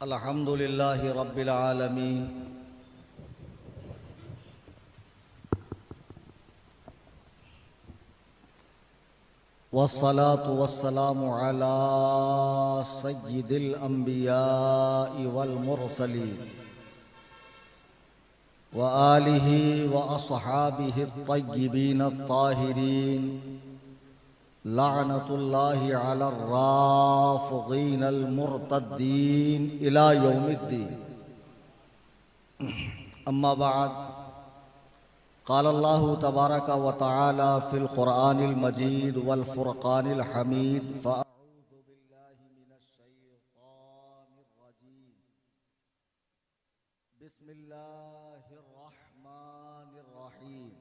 الحمد لله رب العالمين والصلاة والسلام على سيد الأنبياء والمرسلين وآله وأصحابه الطيبين الطاهرين لعنة الله على الرافضين المرتدين إلى يوم الدين. أما بعد، قال الله تبارك وتعالى في القرآن المجيد والفرقان الحميد: فأعوذ بالله من الشيطان الرجيم، بسم الله الرحمن الرحيم.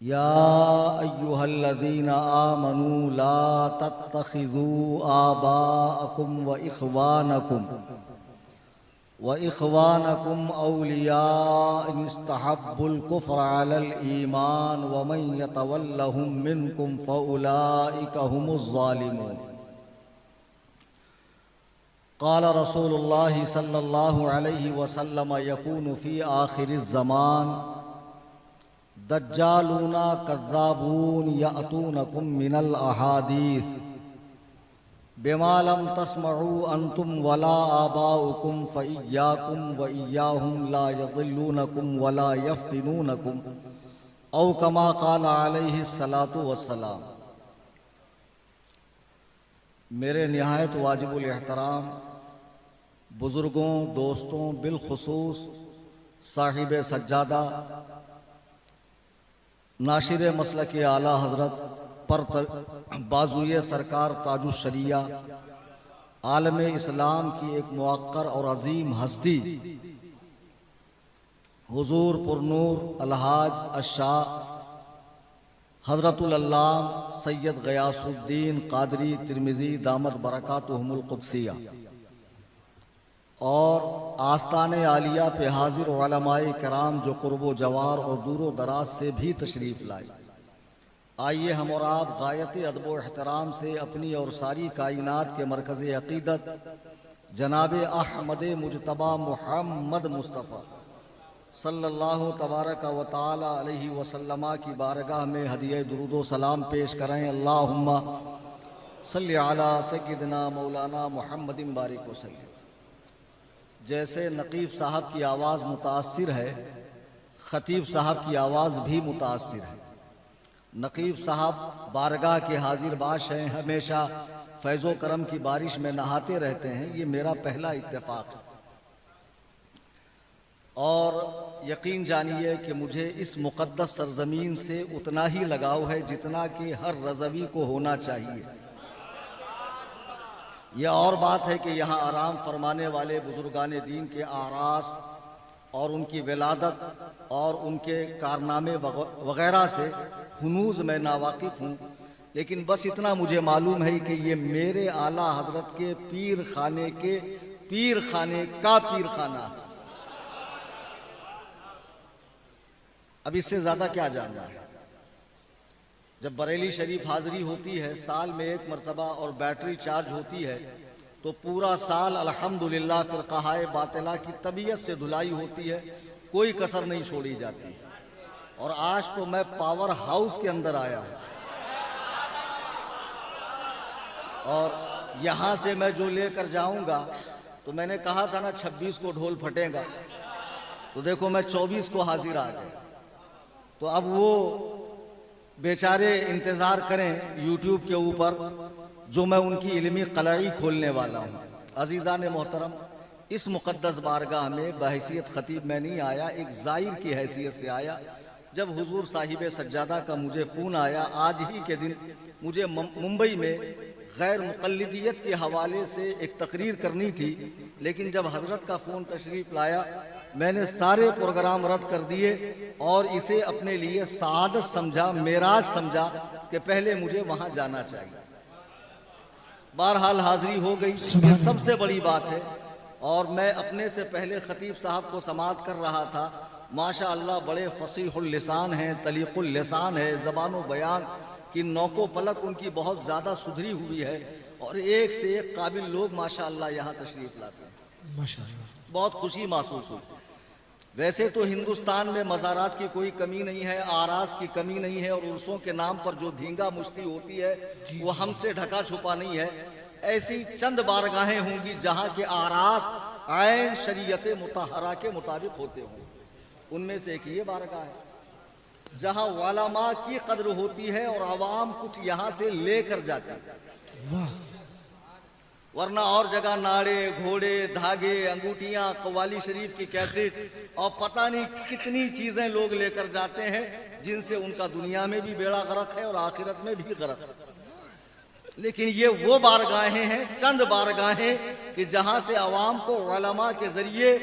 يا أيها الذين آمنوا لا تتخذوا آباءكم وإخوانكم أولياء إن استحبوا الكفر على الإيمان ومن يتولهم منكم فأولئك هم الظالمون. قال رسول الله صلى الله عليه وسلم: يكون في آخر الزمان دجالون كذابون يأتونكم من الأحاديث بما لم تسمعوا أنتم ولا آباؤكم فإياكم وإياهم لا يضلونكم ولا يفتنونكم أو كما قال عليه الصلاة والسلام. میرے نہایت واجب الاحترام بزرگوں، دوستوں، بالخصوص صاحب سجادہ ناشر مسلک اعلیٰ حضرت پر بازوئے سرکار تاج الشریعہ عالم اسلام کی ایک موقر اور عظیم ہستی حضور پرنور الحاج الشاہ حضرت العلامہ سید غیاث الدین قادری ترمذی دامت برکاتہم القدسیہ اور آستان عالیہ پہ حاضر علماء کرام جو قرب و جوار اور دور و دراز سے بھی تشریف لائے، آئیے ہم اور آپ غایت ادب و احترام سے اپنی اور ساری کائنات کے مرکز عقیدت جناب احمد مجتبی محمد مصطفیٰ صلی اللہ تبارک و تعالی علیہ وسلم کی بارگاہ میں ہدیہ درود و سلام پیش کریں. اللہم صلی علی سیدنا مولانا محمد بارک وسلم. جیسے نقیب صاحب کی آواز متاثر ہے، خطیب صاحب کی آواز بھی متاثر ہے. نقیب صاحب بارگاہ کے حاضر باش ہیں، ہمیشہ فیض و کرم کی بارش میں نہاتے رہتے ہیں. یہ میرا پہلا اتفاق ہے اور یقین جانیے کہ مجھے اس مقدس سرزمین سے اتنا ہی لگاؤ ہے جتنا کہ ہر رضوی کو ہونا چاہیے. یہ اور بات ہے کہ یہاں آرام فرمانے والے بزرگان دین کے آراس اور ان کی ولادت اور ان کے کارنامے وغیرہ سے ہنوز میں ناواقف ہوں، لیکن بس اتنا مجھے معلوم ہے کہ یہ میرے اعلیٰ حضرت کے پیر خانے کا پیر خانہ ہے. اب اس سے زیادہ کیا جاننا ہے؟ جب بریلی شریف حاضری ہوتی ہے سال میں ایک مرتبہ اور بیٹری چارج ہوتی ہے تو پورا سال الحمدللہ فرقہ باطلہ کی طبیعت سے دھلائی ہوتی ہے، کوئی کسر نہیں چھوڑی جاتی. اور آج تو میں پاور ہاؤس کے اندر آیا ہوں اور یہاں سے میں جو لے کر جاؤں گا، تو میں نے کہا تھا نا 26 کو ڈھول پھٹے گا، تو دیکھو میں 24 کو حاضر آ گیا. تو اب وہ بیچارے انتظار کریں یوٹیوب کے اوپر جو میں ان کی علمی قلعی کھولنے والا ہوں. عزیزان محترم، اس مقدس بارگاہ میں بحیثیت خطیب میں نہیں آیا، ایک زائر کی حیثیت سے آیا. جب حضور صاحب سجادہ کا مجھے فون آیا، آج ہی کے دن مجھے ممبئی میں غیر مقلدیت کے حوالے سے ایک تقریر کرنی تھی، لیکن جب حضرت کا فون تشریف لایا میں نے سارے پروگرام رد کر دیے اور اسے اپنے لیے سعادت سمجھا، معراج سمجھا کہ پہلے مجھے وہاں جانا چاہیے. بہرحال حاضری ہو گئی، یہ سب سے بڑی بات ہے. اور میں اپنے سے پہلے خطیب صاحب کو سماعت کر رہا تھا، ماشاء اللہ بڑے فصیح اللسان ہیں، طلیق اللسان ہے، زبان و بیان کی نوک و پلک ان کی بہت زیادہ سدھری ہوئی ہے اور ایک سے ایک قابل لوگ ماشاءاللہ یہاں تشریف لاتے ہیں، ماشاءاللہ بہت خوشی محسوس ہوئی۔ ویسے تو ہندوستان میں مزارات کی کوئی کمی نہیں ہے، آراز کی کمی نہیں ہے، اور عرسوں کے نام پر جو دھینگا مشتی ہوتی ہے وہ ہم سے ڈھکا چھپا نہیں ہے۔ ایسی چند بارگاہیں ہوں گی جہاں کے آراز عین شریعت مطہرہ کے مطابق ہوتے ہوں، ان میں سے ایک یہ بارگاہ ہے جہاں علماء کی قدر ہوتی ہے اور عوام کچھ یہاں سے لے کر جاتی ہے، واہ، ورنہ اور جگہ ناڑے، گھوڑے، دھاگے، انگوٹھیاں، قوالی شریف کی کیسٹ اور پتہ نہیں کتنی چیزیں لوگ لے کر جاتے ہیں جن سے ان کا دنیا میں بھی بیڑا غرق ہے اور آخرت میں بھی غرق ہے۔ لیکن یہ وہ بارگاہیں ہیں، چند بارگاہیں کہ جہاں سے عوام کو علماء کے ذریعے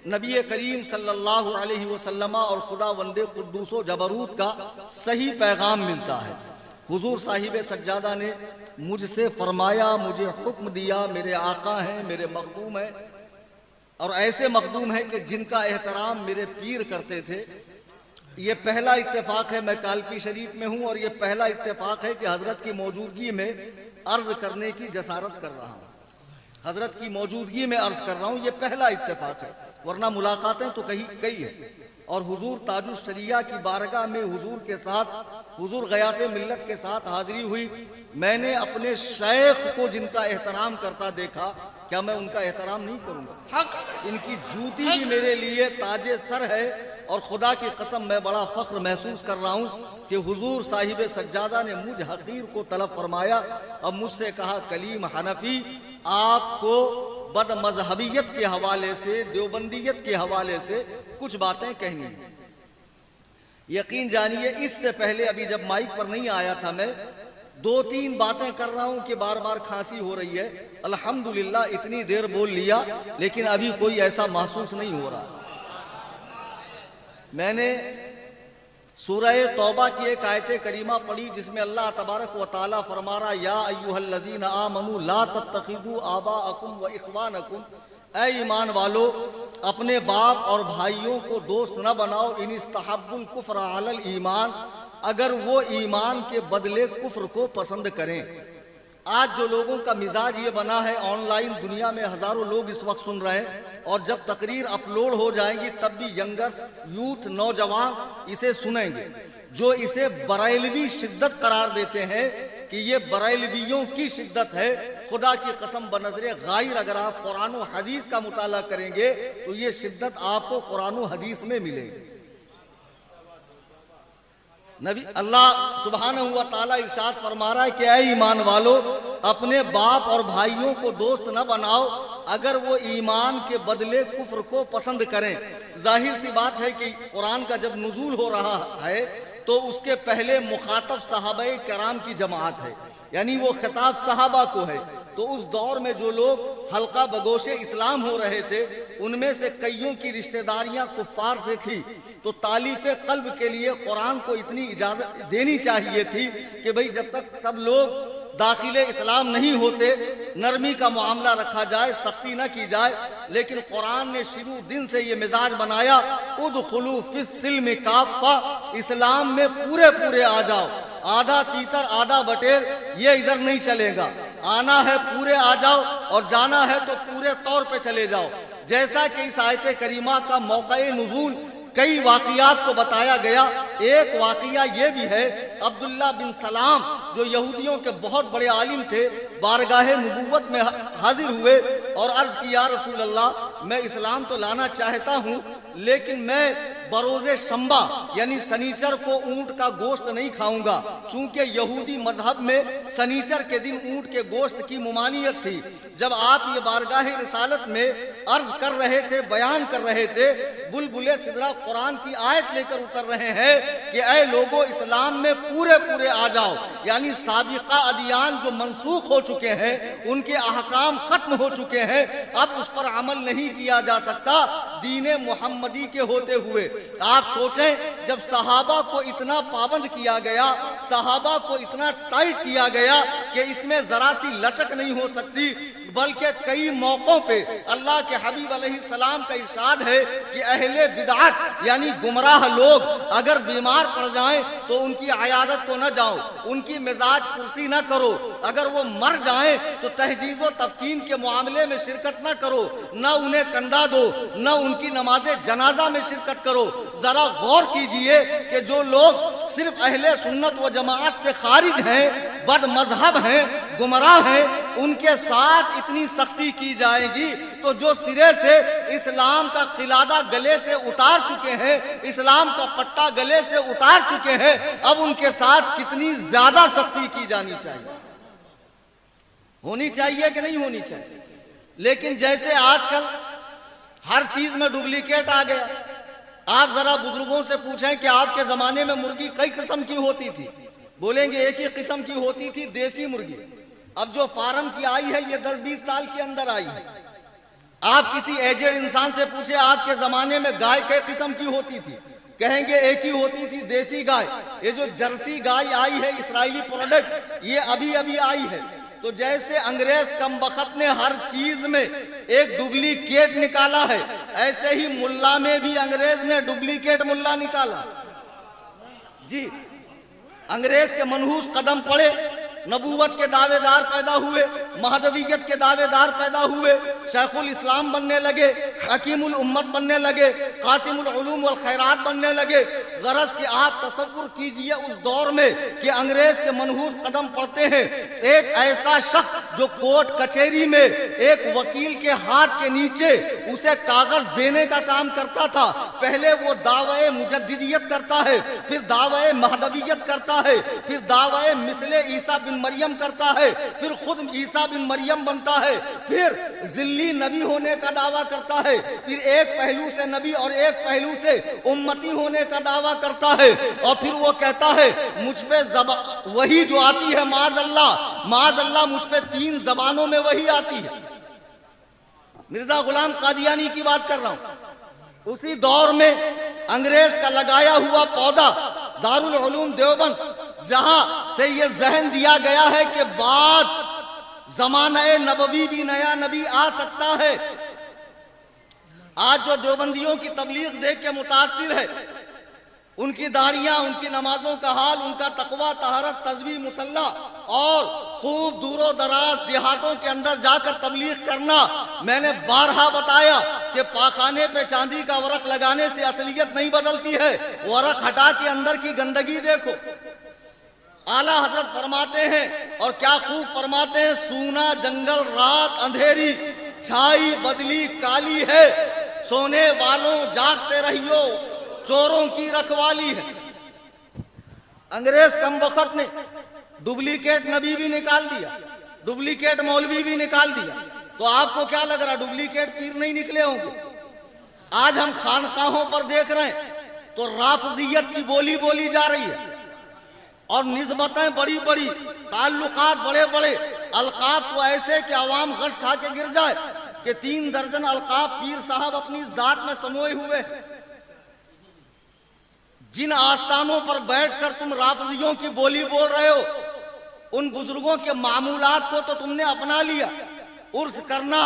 نبی کریم صلی اللہ علیہ وسلم اور خدا وند قدوس و جبروت کا صحیح پیغام ملتا ہے۔ حضور صاحب سجادہ نے مجھ سے فرمایا، مجھے حکم دیا، میرے آقا ہیں، میرے مخدوم ہیں، اور ایسے مخدوم ہیں کہ جن کا احترام میرے پیر کرتے تھے۔ یہ پہلا اتفاق ہے، میں کالپی شریف میں ہوں اور یہ پہلا اتفاق ہے کہ حضرت کی موجودگی میں عرض کرنے کی جسارت کر رہا ہوں، حضرت کی موجودگی میں عرض کر رہا ہوں، یہ پہلا اتفاق ہے، ورنہ ملاقاتیں تو کئی ہیں۔ اور حضور تاج الشریعہ کی بارگاہ میں حضور کے ساتھ، حضور غیاث ملت کے ساتھ حاضری ہوئی۔ میں نے اپنے شیخ کو جن کا احترام کرتا دیکھا، کیا میں ان کا احترام نہیں کروں گا؟ ان کی جوتی بھی میرے لیے تاج سر ہے، اور خدا کی قسم میں بڑا فخر محسوس کر رہا ہوں کہ حضور صاحب سجادہ نے مجھ حقیر کو طلب فرمایا اور مجھ سے کہا، کلیم حنفی، آپ کو بد مذہبیت کے حوالے سے، دیوبندیت کے حوالے سے کچھ باتیں کہنی ہیں۔ یقین جانیے اس سے پہلے ابھی جب مائک پر نہیں آیا تھا میں 2-3 باتیں کر رہا ہوں کہ بار بار کھانسی ہو رہی ہے۔ الحمدللہ اتنی دیر بول لیا لیکن ابھی کوئی ایسا محسوس نہیں ہو رہا۔ میں نے سورہ توبہ کی ایک آیت کریمہ پڑھی جس میں اللہ تبارک و تعالی فرما رہا، یا ایھا الذین آمنوا لا تتخذوا آباءکم و اخوانکم، اے ایمان والو اپنے باپ اور بھائیوں کو دوست نہ بناؤ، ان استحبوا الکفر علی الایمان، اگر وہ ایمان کے بدلے کفر کو پسند کریں۔ آج جو لوگوں کا مزاج یہ بنا ہے، آن لائن دنیا میں ہزاروں لوگ اس وقت سن رہے ہیں، اور جب تقریر اپلوڈ ہو جائیں گی تب بھی ینگرز، یوتھ، نوجوان اسے سنیں گے، جو اسے بریلوی شدت قرار دیتے ہیں کہ یہ بریلویوں کی شدت ہے۔ خدا کی قسم بنظر غائر اگر آپ قرآن و حدیث کا مطالعہ کریں گے تو یہ شدت آپ کو قرآن و حدیث میں ملے گی۔ نبی اللہ سبحانہ و تعالیٰ ارشاد فرما رہا ہے کہ اے ایمان والو اپنے باپ اور بھائیوں کو دوست نہ بناؤ اگر وہ ایمان کے بدلے کفر کو پسند کریں۔ ظاہر سی بات ہے کہ قرآن کا جب نزول ہو رہا ہے تو اس کے پہلے مخاطب صحابہ کرام کی جماعت ہے، یعنی وہ خطاب صحابہ کو ہے۔ تو اس دور میں جو لوگ حلقہ بگوش اسلام ہو رہے تھے ان میں سے کئیوں کی رشتہ داریاں کفار سے تھی، تو تالیف قلب کے لیے قرآن کو اتنی اجازت دینی چاہیے تھی کہ بھئی جب تک سب لوگ داخل اسلام نہیں ہوتے نرمی کا معاملہ رکھا جائے، سختی نہ کی جائے۔ لیکن قرآن نے شروع دن سے یہ مزاج بنایا، ادخلوا فی السلم کافہ، اسلام میں پورے آ جاؤ، آدھا تیتر آدھا بٹیر یہ ادھر نہیں چلے گا، آنا ہے پورے آ جاؤ اور جانا ہے تو پورے طور پہ چلے جاؤ۔ جیسا کہ اس آیت کریمہ کا موقع نزول کئی واقعات کو بتایا گیا، ایک واقعہ یہ بھی ہے، عبداللہ بن سلام جو یہودیوں کے بہت بڑے عالم تھے بارگاہ نبوت میں حاضر ہوئے اور عرض کی، یا رسول اللہ میں اسلام تو لانا چاہتا ہوں لیکن میں بروز شنبہ یعنی سنیچر کو اونٹ کا گوشت نہیں کھاؤں گا، چونکہ یہودی مذہب میں سنیچر کے دن اونٹ کے گوشت کی ممانعت تھی۔ جب آپ یہ بارگاہ رسالت میں عرض کر رہے تھے، بیان کر رہے تھے، بلبل سدرہ قرآن کی آیت لے کر اتر رہے ہیں کہ اے لوگو اسلام میں پورے آ جاؤ، یعنی سابقہ ادیان جو منسوخ ہو چکے ہیں، ان کے احکام ختم ہو چکے ہیں، اب اس پر عمل نہیں کیا جا سکتا دین محمدی کے ہوتے ہوئے۔ آپ سوچیں جب صحابہ کو اتنا پابند کیا گیا، صحابہ کو اتنا ٹائٹ کیا گیا کہ اس میں ذرا سی لچک نہیں ہو سکتی، بلکہ کئی موقعوں پہ اللہ کے حبیب علیہ السلام کا ارشاد ہے کہ اہل بدعت یعنی گمراہ لوگ اگر بیمار پڑ جائیں تو ان کی عیادت کو نہ جاؤ، ان کی مزاج پرسی نہ کرو، اگر وہ مر جائیں تو تہجید و تفکین کے معاملے میں شرکت نہ کرو، نہ انہیں کندھا دو، نہ ان کی نماز جنازہ میں شرکت کرو۔ ذرا غور کیجئے کہ جو لوگ صرف اہل سنت و جماعت سے خارج ہیں، بد مذہب ہیں، گمراہ ہیں، ان کے ساتھ اتنی سختی کی جائے گی تو جو سرے سے اسلام کا قلادہ گلے سے اتار چکے ہیں، اسلام کا پٹا گلے سے اتار چکے ہیں، اب ان کے ساتھ کتنی زیادہ سختی کی جانی چاہیے، ہونی چاہیے کہ نہیں ہونی چاہیے۔ لیکن جیسے آج کل ہر چیز میں ڈپلیکیٹ آ گیا، آپ ذرا بزرگوں سے پوچھیں کہ آپ کے زمانے میں مرغی کئی قسم کی ہوتی تھی، بولیں گے ایک ہی قسم کی ہوتی تھی، دیسی مرغی۔ اب جو فارم کی آئی ہے یہ 10-20 سال کے اندر آئی ہے۔ آپ کسی ایجڈ انسان سے پوچھیں آپ کے زمانے میں گائے کئی قسم کی ہوتی تھی، کہیں گے ایک ہی ہوتی تھی، دیسی گائے۔ یہ جو جرسی گائے آئی ہے اسرائیلی پروڈکٹ، یہ ابھی ابھی آئی ہے۔ تو جیسے انگریز کم بخت نے ہر چیز میں ایک ڈپلیکیٹ نکالا ہے، ایسے ہی ملا میں بھی انگریز نے ڈپلیکیٹ ملا نکالا۔ جی، انگریز کے منحوس قدم پڑے، نبوت کے دعوے دار پیدا ہوئے، مہدویت کے دعوے دار پیدا ہوئے، شیخ الاسلام بننے لگے، حکیم الامت بننے لگے، قاسم العلوم والخیرات بننے لگے۔ غرض کہ آپ تصور کیجئے اس دور میں کہ انگریز کے منحوس قدم پڑتے ہیں، ایک ایسا شخص جو کورٹ کچہری میں ایک وکیل کے ہاتھ کے نیچے اسے کاغذ دینے کا کام کرتا تھا، پہلے وہ دعوی مجددیت کرتا ہے، پھر دعوی مہدویت کرتا ہے، پھر دعوی مثل عیسیٰ بن مریم کرتا ہے، پھر خود عیسیٰ بن مریم بنتا ہے، پھر ذلی نبی ہونے کا دعویٰ کرتا ہے، پھر ایک پہلو سے نبی اور ایک پہلو سے امتی ہونے کا دعویٰ کرتا ہے، اور پھر وہ کہتا ہے مجھ پہ وحی جو آتی ہے معاذ اللہ مجھ پہ 3 زبانوں میں وحی آتی ہے۔ مرزا غلام قادیانی کی بات کر رہا ہوں۔ اسی دور میں انگریز کا لگایا ہوا پودا دارالعلوم دیوبند، جہاں سے یہ ذہن دیا گیا ہے کہ بعد زمانہ نبوی بھی نیا نبی آ سکتا ہے۔ آج جو دیوبندیوں کی تبلیغ دیکھ کے متاثر ہے، ان کی داڑیاں، ان کی نمازوں کا حال، ان کا تقوی، طہارت، تزویح، مصلی اور خوب دور و دراز دیہاتوں کے اندر جا کر تبلیغ کرنا۔ میں نے بارہا بتایا کہ پاخانے پہ چاندی کا ورق لگانے سے اصلیت نہیں بدلتی ہے، ورق ہٹا کے اندر کی گندگی دیکھو۔ اعلیٰ حضرت فرماتے ہیں، اور کیا خوب فرماتے ہیں، سونا جنگل رات اندھیری، چھائی بدلی کالی ہے، سونے والوں جاگتے رہیو، چوروں کی رکھوالی ہے۔ انگریز کم بخت نے ڈپلیکیٹ نبی بھی نکال دیا، ڈپلیکیٹ مولوی بھی نکال دیا۔ تو آپ کو کیا لگ رہا ڈپلیکیٹ پیر نہیں نکلے ہوں گے؟ آج ہم خانقاہوں پر دیکھ رہے ہیں تو رافضیت کی بولی جا رہی ہے، اور نسبتیں بڑی بڑی، تعلقات بڑے بڑے، القاب تو ایسے کہ عوام غش کھا کے گر جائے کہ 3 درجن القاب پیر صاحب اپنی ذات میں سموئے ہوئے۔ جن آستانوں پر بیٹھ کر تم رافضیوں کی بولی بول رہے ہو، ان بزرگوں کے معمولات کو تو تم نے اپنا لیا۔ عرس کرنا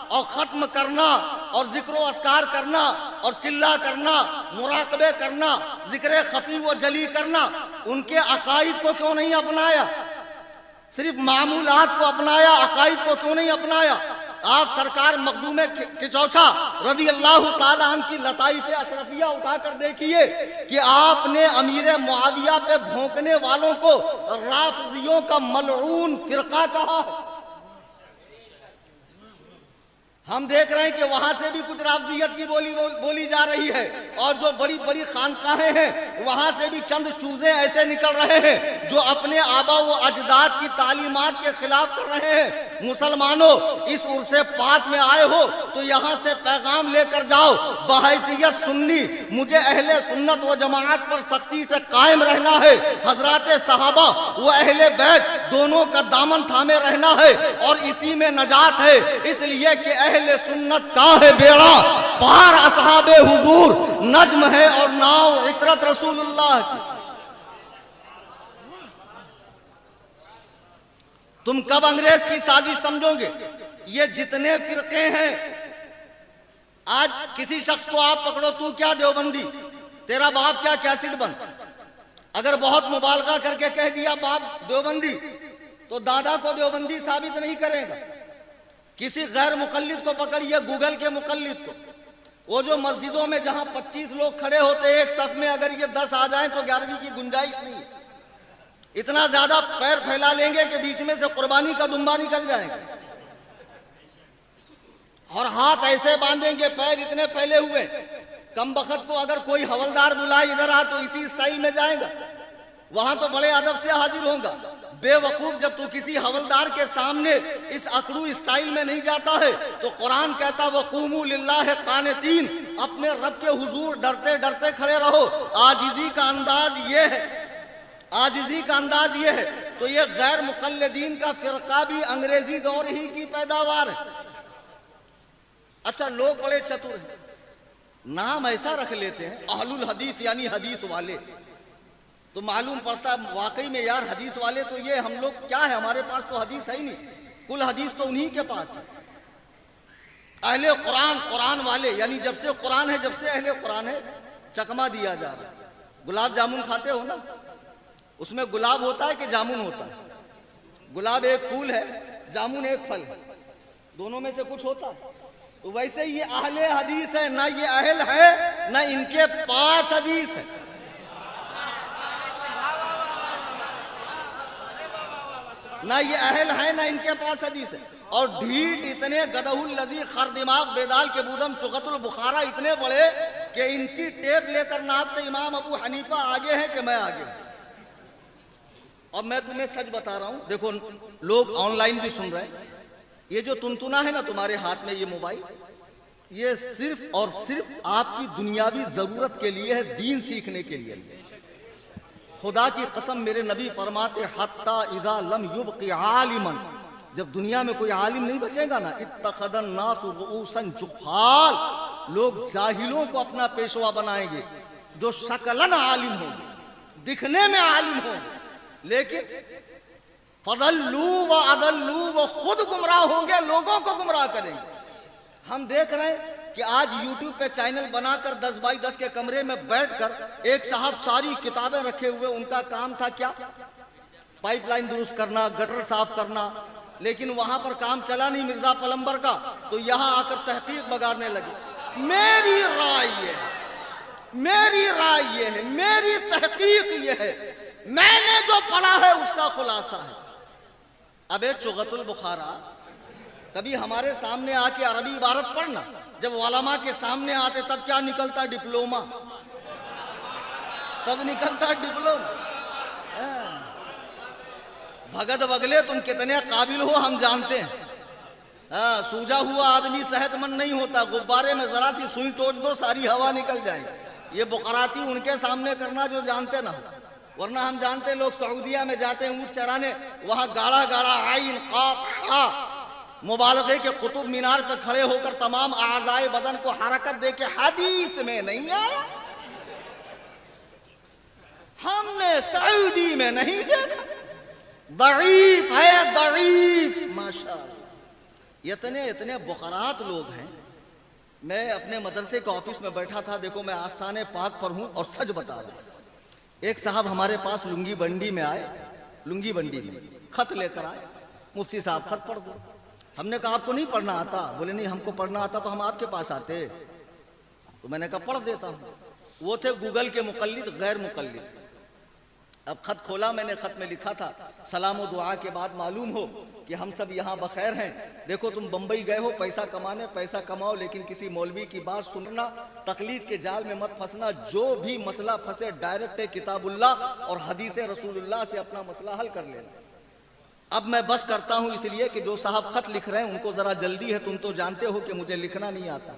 اور ختم کرنا اور ذکر و اذکار کرنا اور چلا کرنا، مراقبے کرنا، ذکر خفی و جلی کرنا، ان کے عقائد کو کیوں نہیں اپنایا؟ صرف معمولات کو اپنایا، عقائد کو کیوں نہیں اپنایا؟ آپ سرکار مخدوم کچوچا رضی اللہ تعالیٰ عنہ کی لطائف اشرفیہ اٹھا کر دیکھیے کہ آپ نے امیر معاویہ پہ بھونکنے والوں کو رافضیوں کا ملعون فرقہ کہا۔ ہم دیکھ رہے ہیں کہ وہاں سے بھی کچھ رافضیت کی بولی جا رہی ہے، اور جو بڑی بڑی خانقاہیں ہیں وہاں سے بھی چند چوزے ایسے نکل رہے ہیں جو اپنے آبا و اجداد کی تعلیمات کے خلاف کر رہے ہیں۔ مسلمانوں، اس عرص پاک میں آئے ہو تو یہاں سے پیغام لے کر جاؤ، بحیثیت سنی مجھے اہل سنت و جماعت پر سختی سے قائم رہنا ہے، حضرات صحابہ و اہل بیت دونوں کا دامن تھامے رہنا ہے، اور اسی میں نجات ہے، اس لیے کہ اہل سنت کا ہے بیڑا پار اصحاب حضور، نجم ہے اور ناؤ عطرت رسول اللہ کی۔ تم کب انگریز کی سازش سمجھو گے؟ یہ جتنے فرقے ہیں، آج کسی شخص کو آپ پکڑو، تو کیا دیوبندی، تیرا باپ کیا کیسٹ بن، اگر بہت مبالغہ کر کے کہہ دیا باپ دیوبندی تو دادا کو دیوبندی ثابت نہیں کرے گا۔ کسی غیر مقلد کو پکڑیے، گوگل کے مقلد کو، وہ جو مسجدوں میں جہاں 25 لوگ کھڑے ہوتے ایک صف میں، اگر یہ 10 آ جائیں تو 11ویں کی گنجائش نہیں ہے۔ اتنا زیادہ پیر پھیلا لیں گے کہ بیچ میں سے قربانی کا دمبا نکل جائے گا، اور ہاتھ ایسے باندھیں گے، پیر اتنے پھیلے ہوئے، کم بخت کو اگر کوئی حوالدار بلائے ادھر آ تو اسی اسٹائل میں جائے گا، وہاں تو بڑے ادب سے حاضر ہوگا۔ بے وقوف، جب تو کسی حوالدار کے سامنے اس اکڑو اسٹائل میں نہیں جاتا ہے تو قرآن کہتا وَقُومُوا لِلَّهِ قَانِتِينَ، اپنے رب کے حضور ڈرتے ڈرتے کھڑے رہو۔ عاجزی کا انداز یہ ہے، عاجزی کا انداز یہ ہے۔ تو یہ غیر مقلدین کا فرقہ بھی انگریزی دور ہی کی پیداوار ہے۔ اچھا، لوگ بڑے چتر ہیں، نام ایسا رکھ لیتے ہیں اہل الحدیث، یعنی حدیث والے، تو معلوم پڑتا ہے واقعی میں یار حدیث والے تو یہ ہم لوگ کیا ہے، ہمارے پاس تو حدیث ہے ہی نہیں، کل حدیث تو انہی کے پاس ہے۔ اہل قرآن، قرآن والے، یعنی جب سے قرآن ہے، جب سے اہل قرآن ہے، چکما دیا جا رہا ہے۔ گلاب جامن کھاتے ہو نا، اس میں گلاب ہوتا ہے کہ جامن ہوتا ہے؟ گلاب ایک پھول ہے، جامن ایک پھل ہے، دونوں میں سے کچھ ہوتا ہے۔ تو ویسے یہ اہل حدیث ہے، نہ یہ اہل ہے نہ ان کے پاس حدیث ہے۔ نہ یہ اہل ہے نہ ان کے پاس حدیث ہے۔ اور ڈھیٹ اتنے گدہ الذی خر دماغ بیدال کے بودم چغت البخارا اتنے بڑے کہ انسی ٹیپ لے کر ناپتے امام ابو حنیفہ آگے ہیں کہ میں آگے ہوں۔ اور میں تمہیں سچ بتا رہا ہوں، دیکھو لوگ آن لائن بھی سن رہے ہیں، یہ جو تنتنا ہے نا تمہارے ہاتھ میں یہ موبائل، یہ صرف اور صرف آپ کی دنیاوی ضرورت کے لیے ہے، دین سیکھنے کے لیے۔ خدا کی قسم، میرے نبی فرماتے حتی اذا لم یبق عالما، جب دنیا میں کوئی عالم نہیں بچے گا نا، اتخذ الناس رؤوسا جہال، لوگ جاہلوں کو اپنا پیشوا بنائیں گے، جو شکلاً عالم ہوں گے، دکھنے میں عالم ہوں گے، لیکن فضلوا واضلوا، وہ خود گمراہ ہوں گے، لوگوں کو گمراہ کریں گے۔ ہم دیکھ رہے ہیں کہ آج یوٹیوب پہ چینل بنا کر 10 بائی 10 کے کمرے میں بیٹھ کر ایک صاحب ساری کتابیں رکھے ہوئے، ان کا کام تھا کیا؟ پائپ لائن درست کرنا، گٹر صاف کرنا، لیکن وہاں پر کام چلا نہیں مرزا پلمبر کا، تو یہاں آ کر تحقیق بگاڑنے لگے۔ میری رائے یہ ہے، میری رائے یہ ہے، میری تحقیق یہ ہے، میں نے جو پڑھا ہے اس کا خلاصہ ہے۔ ابے چغت البخارا، کبھی ہمارے سامنے آ کے عربی عبارت پڑھنا، جب علماء کے سامنے آتے تب کیا نکلتا؟ ڈپلوما، تب نکلتا ڈپلوما۔ بھگت بگلے تم کتنے قابل ہو ہم جانتے ہیں، سوجا ہوا آدمی صحت مند نہیں ہوتا، غبارے میں ذرا سی سوئی ٹوچ دو ساری ہوا نکل جائے۔ یہ بقراتی ان کے سامنے کرنا جو جانتے نہ ہو، ورنہ ہم جانتے لوگ سعودیہ میں جاتے ہیں اونٹ چرانے، وہاں گاڑا گاڑا عین قاف ہا مبالغے کے قطب مینار پہ کھڑے ہو کر تمام اعضائے بدن کو حرکت دے کے حدیث میں نہیں آیا، ہم نے سعودی میں نہیں دیکھا، ضعیف ہے ضعیف۔ ماشاءاللہ، اتنے بقرات لوگ ہیں۔ میں اپنے مدرسے کے آفس میں بیٹھا تھا، دیکھو میں آستانے پاک پر ہوں اور سچ بتا رہا ہوں۔ ایک صاحب ہمارے پاس لنگی بنڈی میں آئے، لنگی بنڈی میں خط لے کر آئے، مفتی صاحب خط پڑھ دو۔ ہم نے کہا آپ کو نہیں پڑھنا آتا؟ بولے نہیں، ہم کو پڑھنا آتا تو ہم آپ کے پاس آتے۔ تو میں نے کہا پڑھ دیتا ہوں۔ وہ تھے گوگل کے مقلد، غیر مقلد۔ اب خط کھولا، میں نے خط میں لکھا تھا سلام و دعا کے بعد معلوم ہو کہ ہم سب یہاں بخیر ہیں، دیکھو تم بمبئی گئے ہو پیسہ کمانے، پیسہ کماؤ لیکن کسی مولوی کی بات سننا، تقلید کے جال میں مت پھنسنا، جو بھی مسئلہ پھنسے ڈائریکٹ کتاب اللہ اور حدیث رسول اللہ سے اپنا مسئلہ حل کر لینا۔ اب میں بس کرتا ہوں، اس لیے کہ جو صاحب خط لکھ رہے ہیں ان کو ذرا جلدی ہے، تم تو جانتے ہو کہ مجھے لکھنا نہیں آتا۔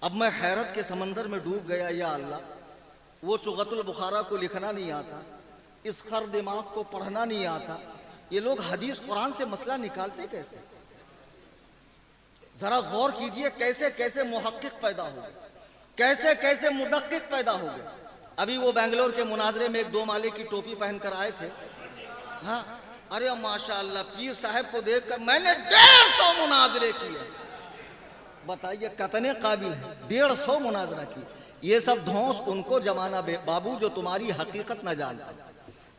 اب میں حیرت کے سمندر میں ڈوب گیا، یا اللہ، وہ چغت البخارا کو لکھنا نہیں آتا، اس خر دماغ کو پڑھنا نہیں آتا، یہ لوگ حدیث قرآن سے مسئلہ نکالتے کیسے؟ ذرا غور کیجئے، کیسے کیسے محقق پیدا ہو گئے، کیسے کیسے مدقق پیدا ہو گئے۔ ابھی وہ بنگلور کے مناظرے میں ایک 2 مالے کی ٹوپی پہن کر آئے تھے، ہاں ارے ماشاءاللہ پیر صاحب کو دیکھ کر میں نے 150 مناظرے کیے. بتائیے کتنے قابل ہیں, 150 مناظرہ کی. یہ سب دھونس ان کو جمانا بابو جو تمہاری حقیقت نہ جانتا.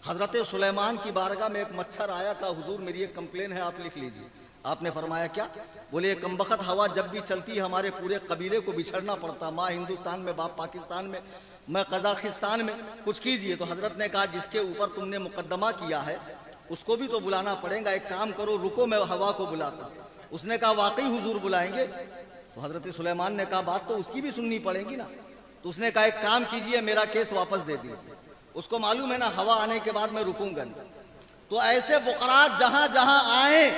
حضرت سلیمان کی بارگاہ میں ایک مچھر آیا, کہا حضور میری ایک کمپلین ہے, آپ لکھ لیجئے. آپ نے فرمایا کیا؟ بولے یہ کمبخت ہوا جب بھی چلتی ہے ہمارے پورے قبیلے کو بچھڑنا پڑتا, ماں ہندوستان میں, باپ پاکستان میں, میں قزاقستان میں, کچھ کیجئے. تو حضرت نے کہا جس کے اوپر تم نے مقدمہ کیا ہے اس کو بھی تو بلانا پڑے گا, ایک کام کرو رکو میں ہوا کو بلاتا. اس نے کہا واقعی حضور بلائیں گے؟ تو حضرت سلیمان نے کہا بات تو اس کی بھی سننی پڑے گی نا. تو اس نے کہا ایک کام کیجئے میرا کیس واپس دے دیجئے. اس کو معلوم ہے نا ہوا آنے کے بعد میں رکوں گا. تو ایسے فقرات جہاں جہاں آئیں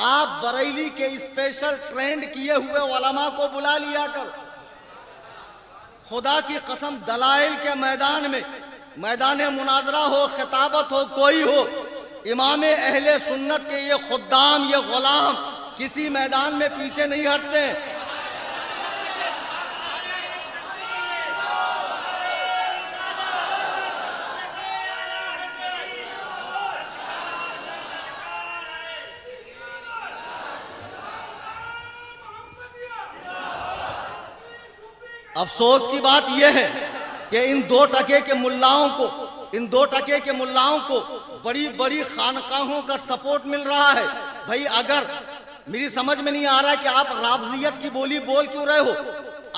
آپ بریلی کے اسپیشل ٹرینڈ کیے ہوئے علماء کو بلا لیا کر. خدا کی قسم دلائل کے میدان میں, میدان مناظرہ ہو, خطابت ہو, کوئی ہو, امام اہل سنت کے یہ خدام, یہ غلام کسی میدان میں پیچھے نہیں ہٹتے. افسوس کی بات یہ ہے کہ ان 2 ٹکے کے ملاؤں کو بڑی بڑی خانقاہوں کا سپورٹ مل رہا ہے. بھائی اگر میری سمجھ میں نہیں آ رہا ہے کہ آپ رافضیت کی بولی بول کیوں رہے ہو,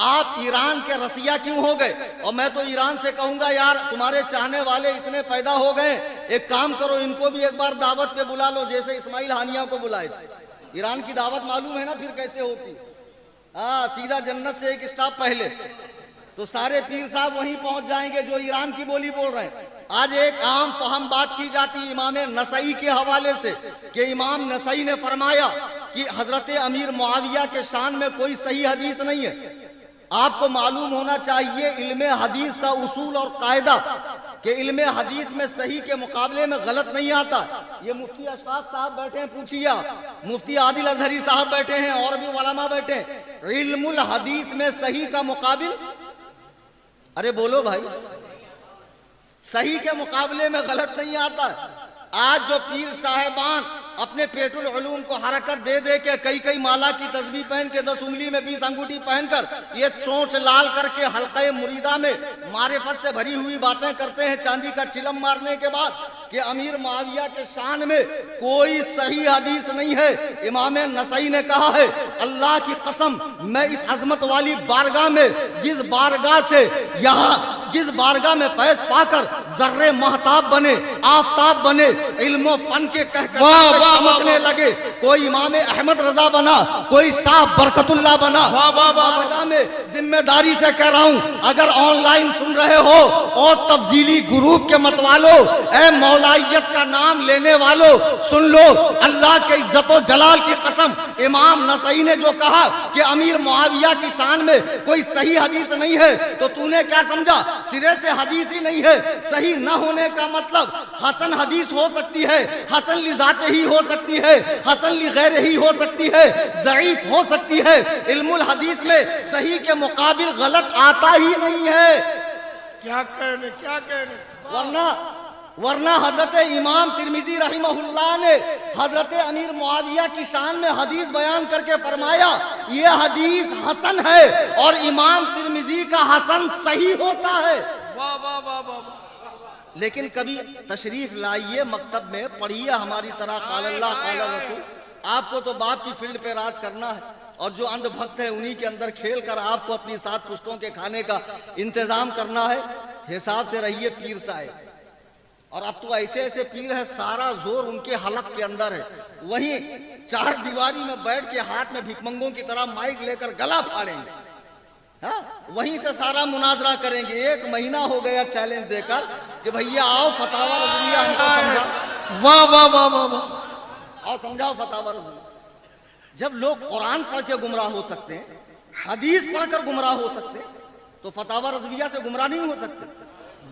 آپ ایران کے رسیہ کیوں ہو گئے؟ اور میں تو ایران سے کہوں گا یار تمہارے چاہنے والے اتنے پیدا ہو گئے, ایک کام کرو ان کو بھی ایک بار دعوت پہ بلا لو جیسے اسماعیل ہانیہ کو بلائے تھے. ایران کی دعوت معلوم ہے نا پھر کیسے ہوتی, سیدھا جنت سے ایک اسٹاپ پہلے. تو سارے پیر صاحب وہیں پہنچ جائیں گے جو ایران کی بولی بول رہے ہیں. آج ایک عام فہم بات کی جاتی امام نسائی کے حوالے سے کہ امام نسائی نے فرمایا کہ حضرت امیر معاویہ کے شان میں کوئی صحیح حدیث نہیں ہے. آپ کو معلوم ہونا چاہیے علم حدیث کا اصول اور قاعدہ کہ علم حدیث میں صحیح کے مقابلے میں غلط نہیں آتا. یہ مفتی اشفاق صاحب بیٹھے ہیں, پوچھیے آپ, مفتی عادل ازہری صاحب بیٹھے ہیں, اور بھی علماء بیٹھے ہیں. علم الحدیث میں صحیح کا مقابل, ارے بولو بھائی, صحیح کے مقابلے میں غلط نہیں آتا. آج جو پیر صاحبان اپنے پیٹ العلوم کو حرکت دے دے کے کئی مالا کی تسبیح پہن کے 10 انگلی میں 20 انگوٹھی پہن کر یہ چونچ لال کر کے حلقہ مریدہ میں معرفت سے بھری ہوئی باتیں کرتے ہیں چاندی کا چلم مارنے کے بعد کہ امیر معاویہ کے شان میں کوئی صحیح حدیث نہیں ہے. امام نسائی نے کہا ہے اللہ کی قسم میں اس عظمت والی بارگاہ میں جس بارگاہ میں فیض پا کر ذرے مہتاب بنے, آفتاب بنے, علم و فن کے چمکنے لگے, کوئی امام احمد رضا بنا, کوئی شاہ برکت اللہ بنا, بارگاہ میں ذمہ داری سے کہہ رہا ہوں اگر آن لائن سن رہے ہو اور تفضیلی گروپ کے متوالو, اے مولائیت کا نام لینے والو سن لو, اللہ کے عزت و جلال کی قسم امام نسائی نے جو کہا کہ امیر معاویہ کی شان میں کوئی صحیح حدیث نہیں ہے تو تو نے کیا سمجھا سرے سے حدیث ہی نہیں ہے. صحیح نہ ہونے کا مطلب حسن حدیث ہو سکتی ہے, حسن لذات ہی ہو سکتی ہے, حسن لغیر ہی ہو سکتی ہے, ضعیف ہو سکتی ہے. علم الحدیث میں صحیح کے مقابل غلط آتا ہی نہیں ہے. کیا کہنے ورنہ حضرت امام ترمذی رحمہ اللہ نے حضرت امیر معاویہ کی شان میں حدیث بیان کر کے فرمایا یہ حدیث حسن ہے اور امام ترمذی کا حسن صحیح ہوتا ہے. واہ واہ واہ واہ. لیکن کبھی تشریف لائیے مکتب میں پڑھیے ہماری طرح قال اللہ قال رسول. آپ کو تو باپ کی فیلڈ پہ راج کرنا ہے اور جو اندھ بھکت ہے انہی کے اندر کھیل کر آپ کو اپنی 7 پشتوں کے کھانے کا انتظام کرنا ہے. حساب سے رہیے پیر صاحب. اور اب تو ایسے پیر ہے سارا زور ان کے حلق کے اندر ہے, وہیں 4 دیواری میں بیٹھ کے ہاتھ میں بھکمنگوں کی طرح مائک لے کر گلا پھاڑیں گے, وہیں سے سارا مناظرہ کریں گے. 1 مہینہ ہو گیا چیلنج دے کر کہ بھئییا آؤ فتاوی رضویہ ہم کو سمجھاؤ. واہ واہ واہ واہ واہ. آؤ سمجھاؤ فتاوی رضویہ. جب لوگ قرآن پڑھ کے گمراہ ہو سکتے ہیں, حدیث پڑھ کر گمراہ ہو سکتے ہیں, تو فتاوی رضویہ سے گمراہ نہیں ہو سکتے؟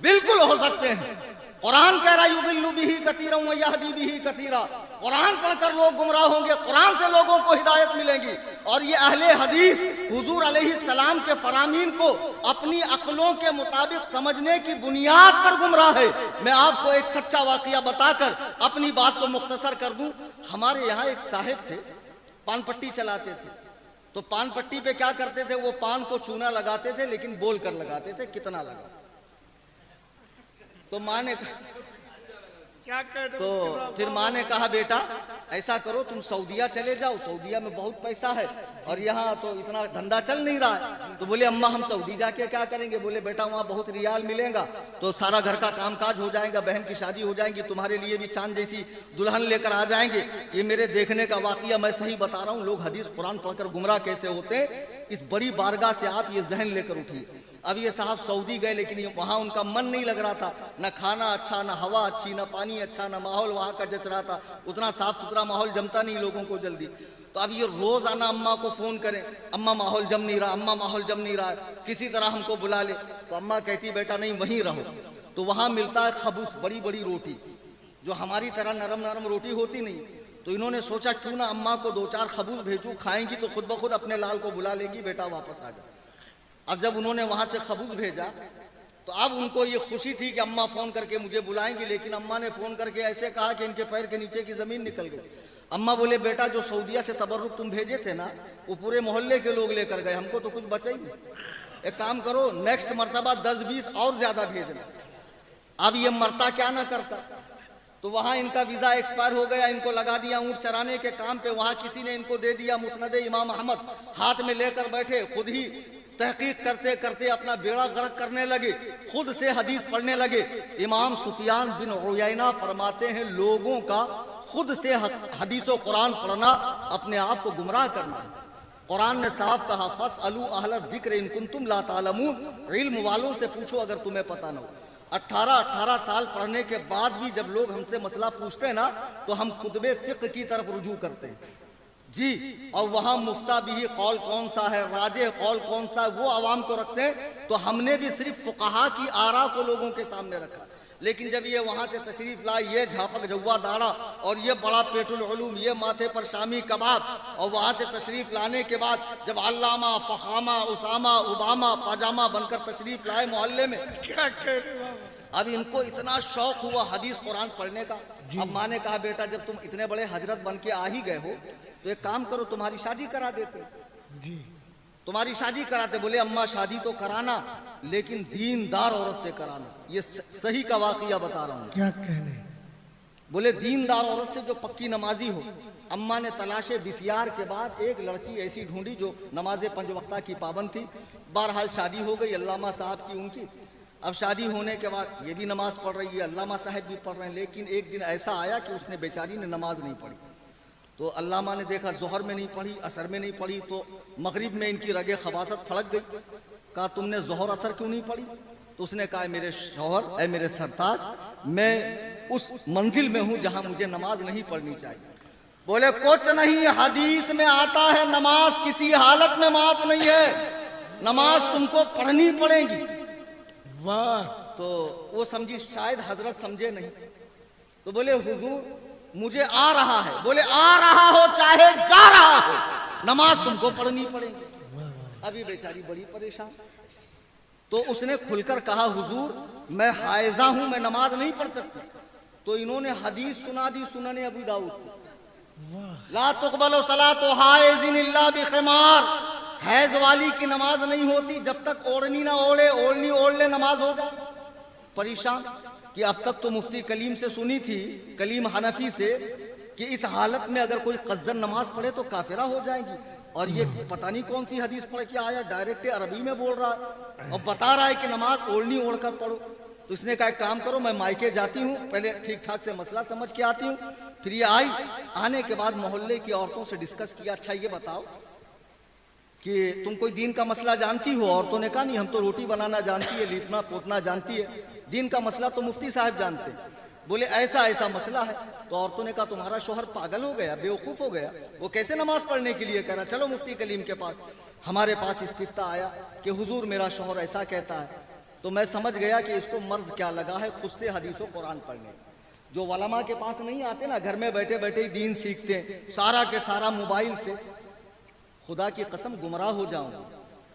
بالکل ہو سکتے ہیں. قرآن کہہ رہا یضل بہ کثیرا ویہدی بہ کثیرا، قرآن پڑھ کر لوگ گمراہ ہوں گے، قرآن سے لوگوں کو ہدایت ملے گی۔ اور یہ اہل حدیث حضور علیہ السلام کے فرامین کو اپنی عقلوں کے مطابق سمجھنے کی بنیاد پر گمراہ ہے۔ میں آپ کو ایک سچا واقعہ بتا کر اپنی بات کو مختصر کر دوں۔ ہمارے یہاں ایک صاحب تھے، پان پٹی چلاتے تھے، تو پان پٹی پہ کیا کرتے تھے، وہ پان کو چونا لگاتے تھے لیکن بول کر لگاتے تھے کتنا لگا۔ تو ماں نے کیا کہنے تو پھر ماں نے کہا بیٹا ایسا کرو تم سعودیہ چلے جاؤ، سعودیہ میں بہت پیسہ ہے اور یہاں تو اتنا دھندا چل نہیں رہا ہے۔ تو بولے اماں ہم سعودی جا کے کیا کریں گے؟ بولے بیٹا وہاں بہت ریال ملیں گا تو سارا گھر کا کام کاج ہو جائے گا، بہن کی شادی ہو جائے گی، تمہارے لیے بھی چاند جیسی دلہن لے کر آ جائیں گے۔ یہ میرے دیکھنے کا واقعہ، میں صحیح بتا رہا ہوں، لوگ حدیث قرآن پڑھ کر گمراہ کیسے ہوتے ہیں، اس بڑی بارگاہ سے آپ یہ ذہن لے کر اٹھیے۔ اب یہ صاحب سعودی گئے لیکن وہاں ان کا من نہیں لگ رہا تھا، نہ کھانا اچھا، نہ ہوا اچھی، نہ پانی اچھا، نہ ماحول وہاں کا جچ رہا تھا، اتنا صاف ستھرا ماحول جمتا نہیں لوگوں کو جلدی۔ تو اب یہ روزانہ اماں کو فون کریں، اماں ماحول جم نہیں رہا، اماں ماحول جم نہیں رہا ہے، کسی طرح ہم کو بلا لے۔ تو اماں کہتی بیٹا نہیں وہیں رہو۔ تو وہاں ملتا ہے خبوس، بڑی بڑی روٹی جو ہماری طرح نرم نرم روٹی ہوتی نہیں۔ تو انہوں نے سوچا کیوں نہ اماں کو 2-4 خبوس بھیجوں، کھائیں گی تو خود بخود اپنے لال کو بلا لے گی، بیٹا واپس آ جا۔ اب جب انہوں نے وہاں سے خبوز بھیجا تو اب ان کو یہ خوشی تھی کہ اماں فون کر کے مجھے بلائیں گی، لیکن اماں نے فون کر کے ایسے کہا کہ ان کے پیر کے نیچے کی زمین نکل گئی۔ اماں بولے بیٹا جو سعودیہ سے تبرک تم بھیجے تھے نا وہ پورے محلے کے لوگ لے کر گئے، ہم کو تو کچھ بچا ہی نہیں۔ ایک کام کرو نیکسٹ مرتبہ 10-20 اور زیادہ بھیجنا۔ اب یہ مرتا کیا نہ کرتا۔ تو وہاں ان کا ویزا ایکسپائر ہو گیا، ان کو لگا دیا اونٹ چرانے کے کام پہ، وہاں کسی نے ان کو دے دیا مسند امام احمد، ہاتھ میں لے کر بیٹھے، خود ہی تحقیق کرتے کرتے اپنا بیڑا غرق کرنے لگے، خود سے حدیث پڑھنے لگے۔ امام سفیان بن عیینہ فرماتے ہیں لوگوں کا خود سے حدیث و قرآن پڑھنا اپنے آپ کو گمراہ کرنا ہے۔ قرآن نے صاف کہا فَاسْأَلُوا أَهْلَ الذِّكْرِ إِن كُنتُمْ لَا تَعْلَمُونَ، علم والوں سے پوچھو اگر تمہیں پتہ نہ ہو۔ 18 سال پڑھنے کے بعد بھی جب لوگ ہم سے مسئلہ پوچھتے ہیں نا تو ہم کتب فقہ کی طرف رجوع کرتے ہیں جی، اور وہاں مفتہ بھی قول کون سا ہے، راجح قول کون سا ہے، وہ عوام کو رکھتے ہیں۔ تو ہم نے بھی صرف فقہا کی آراء کو لوگوں کے سامنے رکھا، لیکن جب یہ وہاں سے تشریف لائے، یہ جھاپک جوا داڑا اور یہ بڑا پیٹ العلوم، یہ ماتھے پر شامی کباب، اور وہاں سے تشریف لانے کے بعد جب علامہ فخامہ اسامہ اوباما پاجامہ بن کر تشریف لائے محلے میں، کیا کہنے بابا۔ اب ان کو اتنا شوق ہوا حدیث قرآن پڑھنے کا۔ اب ماں نے کہا بیٹا جب تم اتنے بڑے حضرت بن کے آ ہی گئے ہو تو ایک کام کرو تمہاری شادی کرا دیتے، جی تمہاری شادی کراتے۔ بولے اماں شادی تو کرانا لیکن دیندار عورت سے کرانا، یہ صحیح کا واقعہ بتا رہا ہوں۔ کیا کہنے۔ بولے دیندار عورت سے جو پکی نمازی ہو۔ اماں نے تلاش بسیار کے بعد ایک لڑکی ایسی ڈھونڈی جو نماز 5 وقتہ کی پابند تھی۔ بہرحال شادی ہو گئی علامہ صاحب کی ان کی۔ اب شادی ہونے کے بعد یہ بھی نماز پڑھ رہی ہے، علامہ صاحب بھی پڑھ رہے ہیں، لیکن ایک دن ایسا آیا کہ اس نے بیچاری نے نماز نہیں پڑھی۔ تو علامہ نے دیکھا ظہر میں نہیں پڑھی، عصر میں نہیں پڑھی، تو مغرب میں ان کی رگے خباثت پھڑک گئی۔ کہا تم نے ظہر عصر کیوں نہیں پڑھی؟ تو اس نے کہا اے میرے شوہر، اے میرے سرتاج، میں اس منزل میں ہوں جہاں مجھے نماز نہیں پڑھنی چاہیے۔ بولے کچھ نہیں، حدیث میں آتا ہے نماز کسی حالت میں معاف نہیں ہے، نماز تم کو پڑھنی پڑے گی۔ واہ۔ تو وہ سمجھی شاید حضرت سمجھے نہیں، تو بولے حضور مجھے آ رہا ہے۔ بولے آ رہا ہو چاہے جا رہا ہو نماز تم کو پڑھنی پڑے گی۔ ابھی بیچاری بڑی پریشان، تو اس نے کھل کر کہا حضور میں حائضہ ہوں، میں نماز نہیں پڑھ سکتی۔ تو انہوں نے حدیث سنا دی سنن ابی داؤد، لا تقبل صلاۃ حائض الا بخمار، حیض والی کی نماز نہیں ہوتی جب تک اوڑھنی نہ اوڑھے، اوڑھنی اوڑھ لے نماز ہو جائے۔ پریشان کہ اب تک تو مفتی کلیم سے سنی تھی، کلیم حنفی سے، کہ اس حالت میں اگر کوئی قصدن نماز پڑھے تو کافرہ ہو جائے گی، اور یہ پتہ نہیں کون سی حدیث پڑھ کے آیا، ڈائریکٹ عربی میں بول رہا ہے اور بتا رہا ہے کہ نماز اوڑھنی اوڑھ کر پڑھو۔ تو اس نے کہا ایک کام کرو میں مائکے جاتی ہوں، پہلے ٹھیک ٹھاک سے مسئلہ سمجھ کے آتی ہوں۔ پھر یہ آئی، آنے کے بعد محلے کی عورتوں سے ڈسکس کیا، اچھا یہ بتاؤ کہ تم کوئی دین کا مسئلہ جانتی ہو؟ عورتوں نے کہا نہیں ہم تو روٹی بنانا جانتی ہے، لیپنا پوتنا جانتی ہے، دین کا مسئلہ تو مفتی صاحب جانتے ہیں۔ بولے ایسا ایسا مسئلہ ہے۔ تو عورتوں نے کہا تمہارا شوہر پاگل ہو گیا، بیوقوف ہو گیا، وہ کیسے نماز پڑھنے کے لیے کہہ رہا؟ چلو مفتی کلیم کے پاس۔ ہمارے پاس استفتاء آیا کہ حضور میرا شوہر ایسا کہتا ہے تو میں سمجھ گیا کہ اس کو مرض کیا لگا ہے خود سے حدیث و قرآن پڑھنے. جو علماء کے پاس نہیں آتے نا, گھر میں بیٹھے بیٹھے ہی دین سیکھتے ہیں, سارا کے سارا موبائل سے. خدا کی قسم گمراہ ہو جاؤں گا,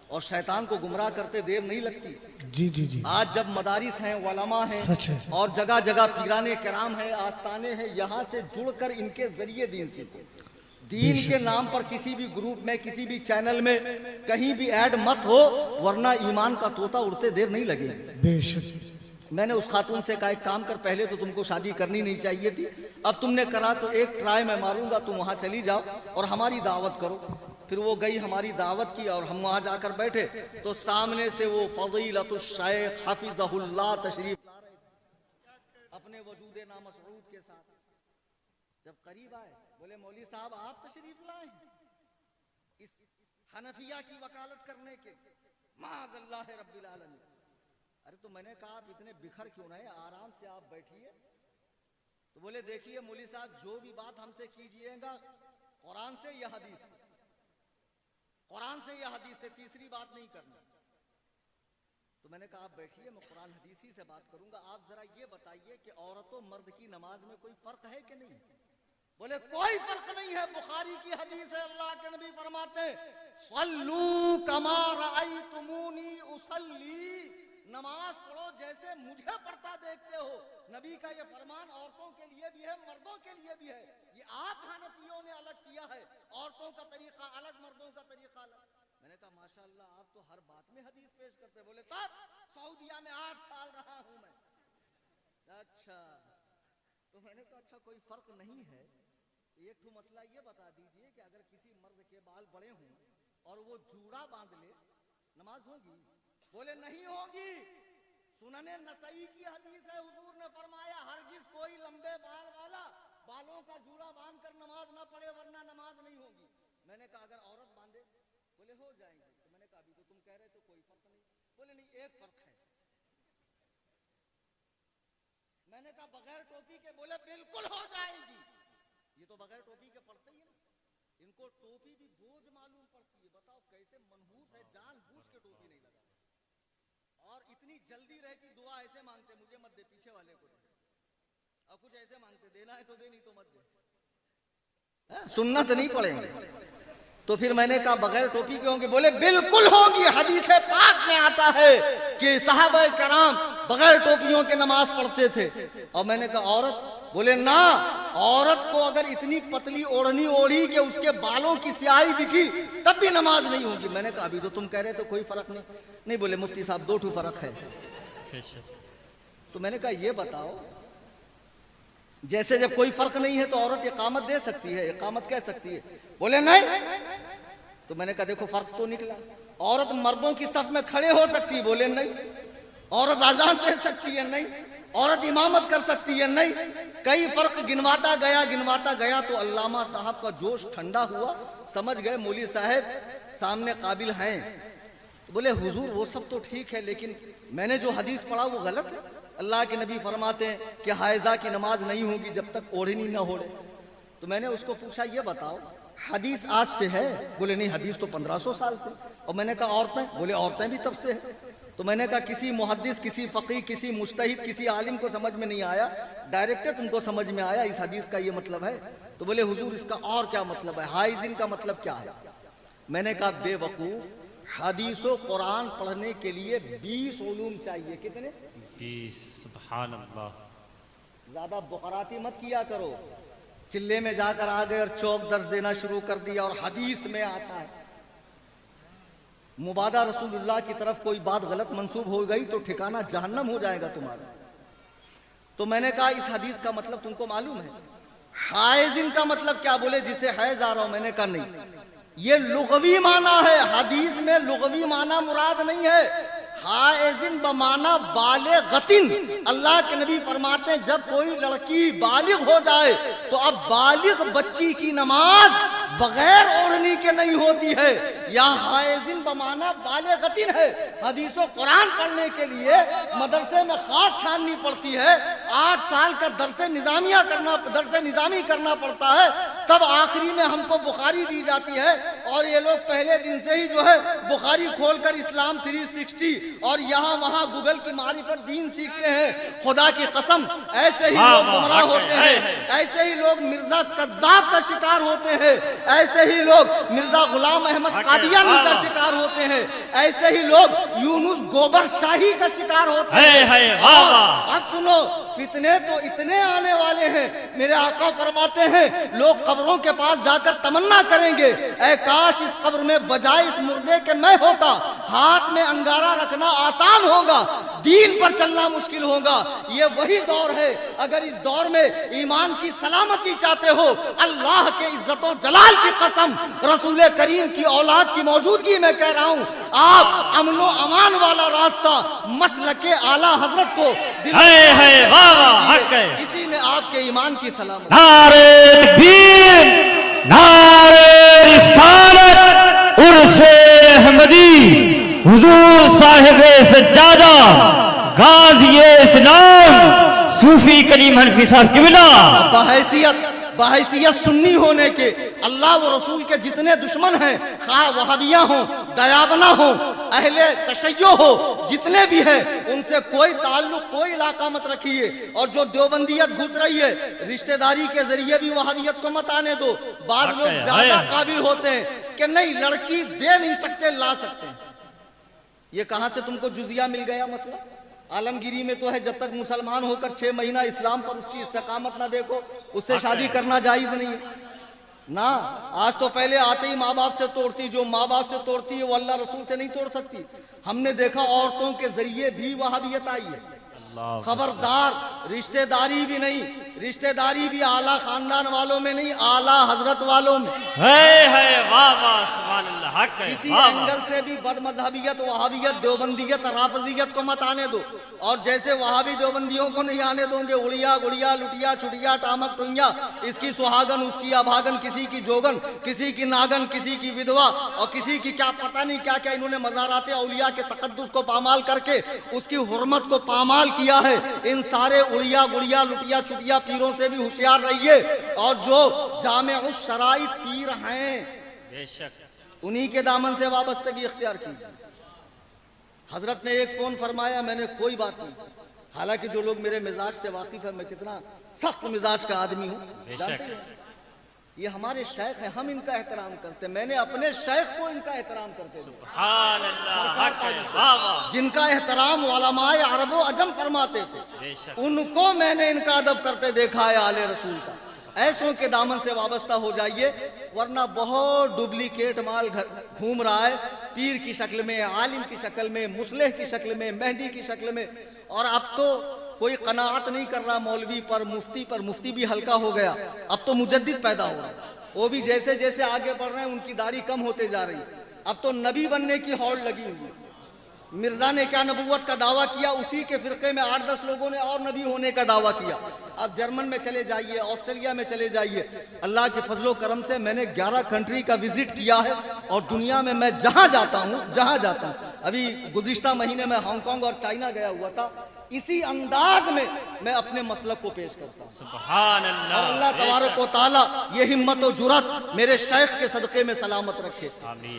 اور شیطان کو گمراہ کرتے دیر نہیں لگتی. جی جی جی آج جب مدارس ہیں, علماء سچ ہے. ہیں, اور جگہ جگہ پیرانے کرام ہیں, آستانے ہیں, یہاں سے جڑ کر ان کے ذریعے دین سیکھو. دین کے نام پر کسی بھی گروپ میں, کسی بھی چینل میں کہیں بھی ایڈ مت ہو, ورنہ ایمان کا طوطا اڑتے دیر نہیں لگے. بے شک. میں نے اس خاتون سے کہا ایک کام کر, پہلے تو تم کو شادی کرنی نہیں چاہیے تھی, اب تم نے کرا تو ایک ٹرائی میں ماروں گا, تم وہاں چلی جاؤ اور ہماری دعوت کرو. پھر وہ گئی, ہماری دعوت کی, اور ہم وہاں جا کر بیٹھے تو سامنے سے وہ فضیلت الشیخ حفظہ اللہ تشریف لا رہے تھے اپنے وجود نامسعود کے ساتھ. جب قریب آئے بولے مولوی صاحب آپ تشریف لائے اس حنفیہ کی وکالت کرنے کے, معاذ اللہ رب العالمین. ارے تو میں نے کہا آپ اتنے بکھر کیوں رہے, آرام سے آپ بیٹھیے. تو بولے دیکھیے مولوی صاحب, جو بھی بات ہم سے کیجئے گا قرآن سے یا حدیث سے, قرآن سے یا حدیث سے, تیسری بات نہیں کرنا. تو میں نے کہا آپ بیٹھیے, میں قرآن حدیث ہی سے بات کروں گا. آپ ذرا یہ بتائیے کہ عورت و مرد کی نماز میں کوئی فرق ہے کہ نہیں؟ بولے کوئی فرق نہیں ہے, بخاری کی حدیث ہے, اللہ کے نبی فرماتے ہیں صلو کما رأیتمونی اصلی, نماز پڑھو جیسے مجھے پڑھتا دیکھتے ہو. نبی کا یہ فرمان عورتوں کے لیے بھی ہے, مردوں کے لیے بھی ہے. یہ آپ حنفیوں نے الگ کیا ہے, عورتوں کا طریقہ الگ, مردوں کا طریقہ الگ. میں نے کہا ماشاءاللہ آپ تو ہر بات میں حدیث پیش کرتے. بولے تب سعودیہ میں 8 سال رہا ہوں میں. اچھا, تو میں نے کہا اچھا کوئی فرق نہیں ہے. ایک تو مسئلہ یہ بتا دیجئے کہ اگر کسی مرد کے بال بڑے ہوں اور وہ جوڑا باندھ لے, نماز ہوگی؟ بولے نہیں ہوگی. سنن نسائی کی حدیث ہے, حضور نے فرمایا ہرگز کوئی لمبے بال والا بالوں کا جوڑا باندھ کر نماز نہ پڑھے ورنہ نماز نہیں ہوگی. میں نے کہا اگر عورت باندھے؟ بولے ہو جائیں گے. تو میں نے کہا ابھی تو تم کہہ رہے تو کوئی فرق نہیں. بولے نہیں ایک فرق ہے. میں نے کہا بغیر ٹوپی کے؟ بولے بالکل ہو جائیں گی. یہ تو بغیر ٹوپی کے پڑھتے ہی ہے نا, ان کو ٹوپی بھی بوجھ معلوم پڑتی ہے. بتاؤ کیسے منحوس ہے, جان بوجھ کے ٹوپی نہیں لگا, اور اتنی جلدی رہتی. دعا ایسے مانگتے مجھے مت دے, پیچھے والے کو دے, اور کچھ ایسے مانگتے دینا ہے تو دے, نہیں تو مت دے. سنت نہیں پڑھیں گے. تو پھر میں نے کہا بغیر ٹوپی کے ہوں گے؟ بولے بالکل ہوگی. حدیث پاک میں آتا ہے کہ صحابہ کرام بغیر ٹوپیوں کے نماز پڑھتے تھے. اور میں نے کہا عورت؟ بولے نہ, عورت کو اگر اتنی پتلی اوڑھنی اوڑھی کہ اس کے بالوں کی سیاہی دکھی تب بھی نماز نہیں ہوگی. میں نے کہا ابھی تو تم کہہ رہے تو کوئی فرق نہیں. نہیں, بولے مفتی صاحب 2 فرق ہے. تو میں نے کہا یہ بتاؤ, جیسے جب کوئی فرق نہیں ہے تو عورت اقامت دے سکتی ہے, اقامت کہہ سکتی ہے؟ بولے نہیں. تو میں نے کہا دیکھو فرق تو نکلا. عورت مردوں کی صف میں کھڑے ہو سکتی ہے؟ بولے نہیں. عورت اذان دے سکتی ہے؟ نہیں. عورت امامت کر سکتی ہے؟ نہیں. کئی فرق گنواتا گیا تو علامہ صاحب کا جوش ٹھنڈا ہوا, سمجھ گئے مولوی صاحب سامنے قابل ہیں. بولے حضور وہ سب تو ٹھیک ہے, لیکن میں نے جو حدیث پڑھا وہ غلط ہے. اللہ کے نبی فرماتے ہیں کہ حائضہ کی نماز نہیں ہوگی جب تک اوڑھنی نہ اوڑھے. تو میں نے اس کو پوچھا یہ بتاؤ حدیث آج سے ہے؟ بولے نہیں, حدیث تو 1500 سال سے. اور میں نے کہا عورتیں؟ بولے عورتیں بھی تب سے ہیں. تو میں نے کہا کسی محدث, کسی فقیہ, کسی مجتہد, کسی عالم کو سمجھ میں نہیں آیا, ڈائریکٹ تم کو سمجھ میں آیا اس حدیث کا یہ مطلب ہے. تو بولے حضور اس کا اور کیا مطلب ہے, حائزن کا مطلب کیا ہے؟ میں نے کہا بے وقوف, حدیث و قرآن پڑھنے کے لیے 20 علوم چاہیے. کتنے؟ 20. سبحان اللہ. زیادہ بقراتی مت کیا کرو. چلے میں جا کر آ گئے اور چوک درس دینا شروع کر دیا, اور حدیث میں آتا ہے. مبادہ رسول اللہ کی طرف کوئی بات غلط منسوب ہو گئی تو ٹھکانہ جہنم ہو جائے گا تمہارا. تو میں نے کہا اس حدیث کا مطلب تم کو معلوم ہے؟ حائزن کا مطلب کیا؟ بولے جسے حیض آ رہا ہو. میں نے کہا نہیں, یہ لغوی معنی ہے, حدیث میں لغوی معنی مراد نہیں ہے. حائزن بمعنی بالغتن. اللہ کے نبی فرماتے ہیں جب کوئی لڑکی بالغ ہو جائے تو اب بالغ بچی کی نماز بغیر اوڑھنی کے نہیں ہوتی ہے. یا حائزن بمعنی بالغتن ہے. حدیث و قرآن پڑھنے کے لیے مدرسے میں خاک چھاننی پڑتی ہے, 8 سال کا درس نظامی کرنا پڑتا ہے, تب آخری میں ہم کو بخاری دی جاتی ہے، اور یہ لوگ پہلے دن سے ہی جو ہے بخاری کھول کر اسلام 360 اور یہاں وہاں گوگل کی معرفت دین سیکھتے ہیں۔ خدا کی قسم ایسے ہی لوگ گمراہ ہوتے ہیں، ایسے ہی لوگ مرزا کذاب کا شکار ہوتے ہیں، ایسے ہی لوگ مرزا غلام احمد قادیانی کا شکار ہوتے ہیں، ایسے ہی لوگ یونس گوبر شاہی کا شکار ہوتے ہیں۔ اب سنو، فتنے تو اتنے آنے والے ہیں، میرے آقا فرماتے ہیں لوگ قبروں کے پاس جا کر تمنا کریں گے، اے کاش اس قبر میں بجائے اس مردے کے میں ہوتا، ہاتھ میں انگارہ رکھنا آسان ہوگا، دین پر چلنا مشکل ہوگا۔ یہ وہی دور ہے، اگر اس دور میں ایمان کی سلامتی چاہتے ہو، اللہ کے عزت و جلال کی قسم، رسول کریم کی اولاد کی موجودگی میں کہہ رہا ہوں، آپ امن و امان والا راستہ مسلک اعلیٰ حضرت کو اسی میں آپ کے ایمان کی سلامتی۔ نعرہ تکبیر، نعرہ رسالت، عرس احمدی، حضور صاحب سجادہ، غازی اسلام، صوفی کریم حنفی صاحب قبلہ، بحیثیت سنی ہونے کے اللہ و رسول کے جتنے دشمن ہیں، خواہ وہابیہ ہوں، دیابنہ ہوں، اہل تشیع ہو، جتنے بھی ہیں ان سے کوئی تعلق، کوئی علاقہ مت رکھیے، اور جو دیوبندیت گھس رہی ہے رشتہ داری کے ذریعے بھی وہابیت کو مت آنے دو۔ بعض لوگ زیادہ قابل ہوتے ہیں کہ نہیں لڑکی دے نہیں سکتے، لا سکتے ہیں۔ یہ کہاں سے تم کو جزیہ مل گیا مسئلہ؟ عالمگیری میں تو ہے جب تک مسلمان ہو کر 6 مہینہ اسلام پر اس کی استقامت نہ دیکھو اس سے شادی کرنا جائز نہیں ہے نا۔ آج تو پہلے آتے ہی ماں باپ سے توڑتی، جو ماں باپ سے توڑتی ہے وہ اللہ رسول سے نہیں توڑ سکتی۔ ہم نے دیکھا عورتوں کے ذریعے بھی وہابیت آئی ہے۔ خبردار، رشتہ داری بھی نہیں، رشتہ داری بھی اعلیٰ خاندان والوں میں نہیں، اعلیٰ حضرت والوں میں۔ کسی اینگل سے بھی بد مذہبیت، وہابیت، دیوبندیت، رافضیت کو مت آنے دو، اور جیسے وہابی دیوبندیوں کو نہیں آنے دوں گے اڑیا گڑیا لٹیا چٹیا ٹامک ٹنیا، اس کی سہاگن اس کی ابھاگن، کسی کی جوگن کسی کی ناگن، کسی کی ودوا اور کسی کی کیا پتہ نہیں کیا کیا انہوں نے مزارات اولیاء کے تقدس کو پامال کر کے اس کی حرمت کو پامال کیا ہے۔ ان سارے اڑیا گڑیا لٹیا چٹیا پیروں سے بھی ہوشیار رہیے، اور جو جامع الشرائط پیر ہیں بے شک انہی کے دامن سے وابستگی اختیار کی۔ حضرت نے ایک فون فرمایا، میں نے کوئی بات نہیں، حالانکہ جو لوگ میرے مزاج سے واقف ہیں، میں کتنا سخت مزاج کا آدمی ہوں، جانتے ہیں یہ ہمارے شیخ ہیں، ہم ان کا احترام کرتے ہیں، میں نے اپنے شیخ کو ان کا احترام کرتے ہیں، سبحان اللہ، جن کا احترام علماء عرب و عجم فرماتے تھے، ان کو میں نے ان کا ادب کرتے دیکھا ہے آل رسول کا۔ ایسوں کے دامن سے وابستہ ہو جائیے، ورنہ بہت ڈپلیکیٹ مال گھوم رہا ہے، پیر کی شکل میں، عالم کی شکل میں، مصلح کی شکل میں، مہدی کی شکل میں، اور اب تو کوئی قناعت نہیں کر رہا مولوی پر، مفتی بھی ہلکا ہو گیا، اب تو مجدد پیدا ہو رہا ہے، وہ بھی جیسے جیسے آگے بڑھ رہے ہیں ان کی داڑھی کم ہوتے جا رہی، اب تو نبی بننے کی ہوڑ لگی ہوئی۔ مرزا نے کیا نبوت کا دعویٰ کیا، اسی کے فرقے میں 8-10 لوگوں نے اور نبی ہونے کا دعویٰ کیا۔ اب جرمن میں چلے جائیے، آسٹریلیا میں چلے جائیے، اللہ کے فضل و کرم سے میں نے 11 کنٹری کا وزٹ کیا ہے، اور دنیا میں میں جہاں جاتا ہوں، ابھی گزشتہ مہینے میں ہانگ کانگ اور چائنا گیا ہوا تھا، اسی انداز میں اپنے مسلک کو پیش کرتا ہوں۔ سبحان اللہ، اور اللہ تبارک و تعالیٰ یہ ہمت و جرات میرے شیخ کے صدقے میں سلامت رکھے۔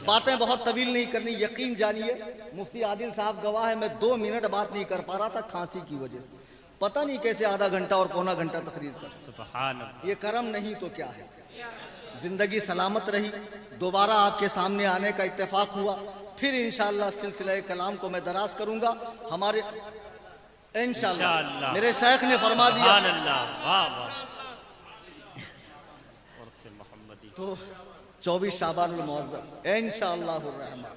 باتیں بہت طویل نہیں کرنی، یقین جانیے مفتی عادل صاحب گواہ ہے، میں 2 منٹ بات نہیں کر پا رہا تھا کھانسی کی وجہ سے، پتہ نہیں کیسے آدھا گھنٹہ اور پونا گھنٹہ تقریر کر۔ سبحان اللہ، یہ کرم نہیں تو کیا ہے۔ زندگی سلامت رہی، دوبارہ آپ کے سامنے آنے کا اتفاق ہوا، پھر انشاءاللہ سلسلہ کلام کو میں دراز کروں گا۔ ہمارے انشاءاللہ میرے شیخ نے فرما دیا، سبحان اللہ، واہ واہ، عرس محمدی تو 24 شعبان المعظم انشاءاللہ الرحمن،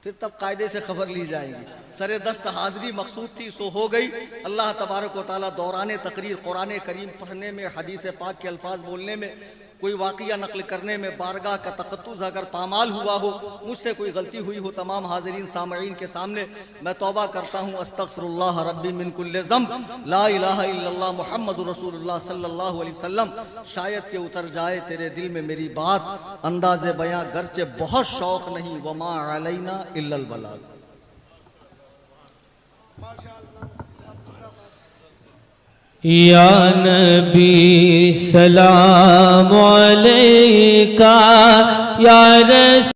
پھر تب قاعدے سے خبر لی جائے گی۔ سر دست حاضری مقصود تھی سو ہو گئی۔ اللہ تبارک و تعالیٰ دوران تقریر قرآن کریم پڑھنے میں، حدیث پاک کے الفاظ بولنے میں، کوئی واقعہ نقل کرنے میں بارگاہ کا تقدس اگر پامال ہوا ہو، مجھ سے کوئی غلطی ہوئی ہو، تمام حاضرین سامعین کے سامنے میں توبہ کرتا ہوں، استغفر اللہ ربی من کل ذنب، لا الہ الا اللہ محمد رسول اللہ صلی اللہ علیہ وسلم۔ شاید کہ اتر جائے تیرے دل میں میری بات، انداز بیاں گرچہ بہت شوق نہیں، وما علینا الا البلاغ۔ یا نبی سلام علیکہ یا رسول